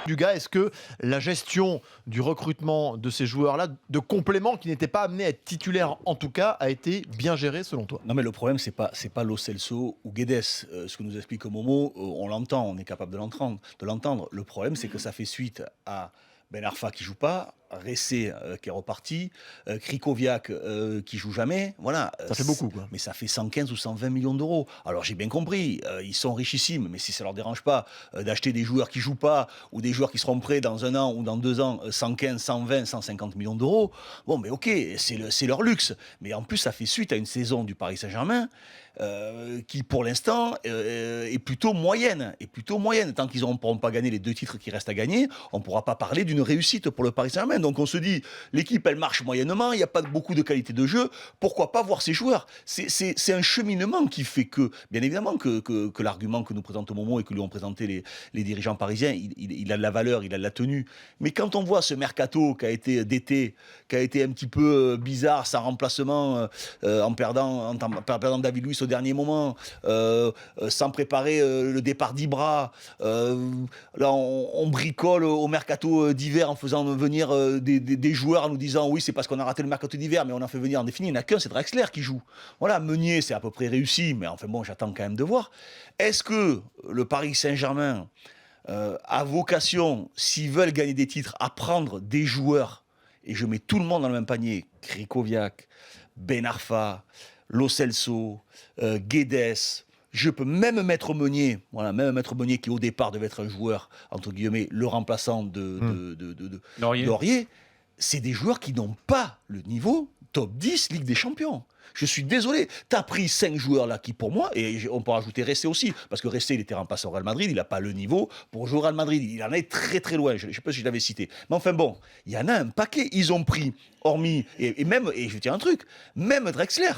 du gars, est-ce que la gestion du recrutement de ces joueurs-là, de compléments qui n'étaient pas amenés à être titulaires en tout cas, a été bien gérée selon toi? Non mais le problème c'est pas Lo Celso ou Guedes. Ce que nous explique Momo, on l'entend, on est capable de l'entendre. Le problème c'est que ça fait suite à Ben Arfa qui joue pas, Ressé qui est reparti, Krikoviak qui joue jamais. Voilà. Ça fait beaucoup, quoi. Mais ça fait 115 ou 120 millions d'euros. Alors j'ai bien compris, ils sont richissimes, mais si ça leur dérange pas d'acheter des joueurs qui jouent pas ou des joueurs qui seront prêts dans un an ou dans 2 ans, 115, 120, 150 millions d'euros, bon mais ok, c'est leur luxe. Mais en plus ça fait suite à une saison du Paris Saint-Germain qui pour l'instant est plutôt moyenne. Tant qu'ils ne pourront pas gagner les 2 titres qui restent à gagner, on ne pourra pas parler d'une réussite pour le Paris Saint-Germain. Donc on se dit, l'équipe elle marche moyennement, il n'y a pas beaucoup de qualité de jeu, pourquoi pas voir ces joueurs? C'est un cheminement qui fait que, bien évidemment que l'argument que nous présente Momo et que lui ont présenté les dirigeants parisiens, il a de la valeur, il a de la tenue. Mais quand on voit ce mercato qui a été d'été, qui a été un petit peu bizarre, sans remplacement, en perdant David Luiz au dernier moment, sans préparer le départ d'Ibra. Là, on bricole au mercato d'hiver en faisant venir des joueurs en nous disant oui, c'est parce qu'on a raté le mercato d'hiver, mais on en fait venir en défini. Il n'y en a qu'un, c'est Drexler qui joue. Voilà, Meunier, c'est à peu près réussi, mais enfin bon, j'attends quand même de voir. Est-ce que le Paris Saint-Germain a vocation, s'ils veulent gagner des titres, à prendre des joueurs, et je mets tout le monde dans le même panier, Krikoviak, Ben Arfa, Lo Celso, Guedes, je peux même mettre Meunier, qui au départ devait être un joueur, entre guillemets, le remplaçant de Laurier. C'est des joueurs qui n'ont pas le niveau top 10 Ligue des Champions. Je suis désolé, t'as pris 5 joueurs là qui pour moi, et on peut rajouter Ressé aussi, parce que Ressé il était remplaçant au Real Madrid, il n'a pas le niveau pour jouer au Real Madrid, il en est très très loin, je ne sais pas si je l'avais cité. Mais enfin bon, il y en a un paquet, ils ont pris, hormis, et même, et je vais dire un truc, même Drexler,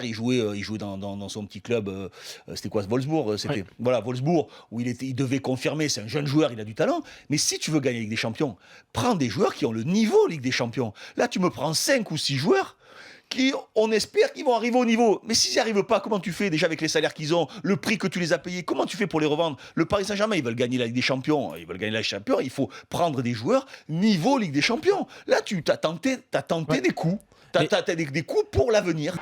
il jouait dans son petit club, c'était quoi, Wolfsburg, c'était, voilà, Wolfsburg, où il devait confirmer, c'est un jeune joueur, il a du talent, mais si tu veux gagner la Ligue des Champions, prends des joueurs qui ont le niveau Ligue des Champions. Là, tu me prends 5 ou 6 joueurs qui, on espère qu'ils vont arriver au niveau. Mais s'ils n'y arrivent pas, comment tu fais déjà avec les salaires qu'ils ont, le prix que tu les as payés, comment tu fais pour les revendre? Le Paris Saint-Germain, ils veulent gagner la Ligue des Champions, il faut prendre des joueurs niveau Ligue des Champions. Là, tu t'as tenté des coups, des coups pour l'avenir.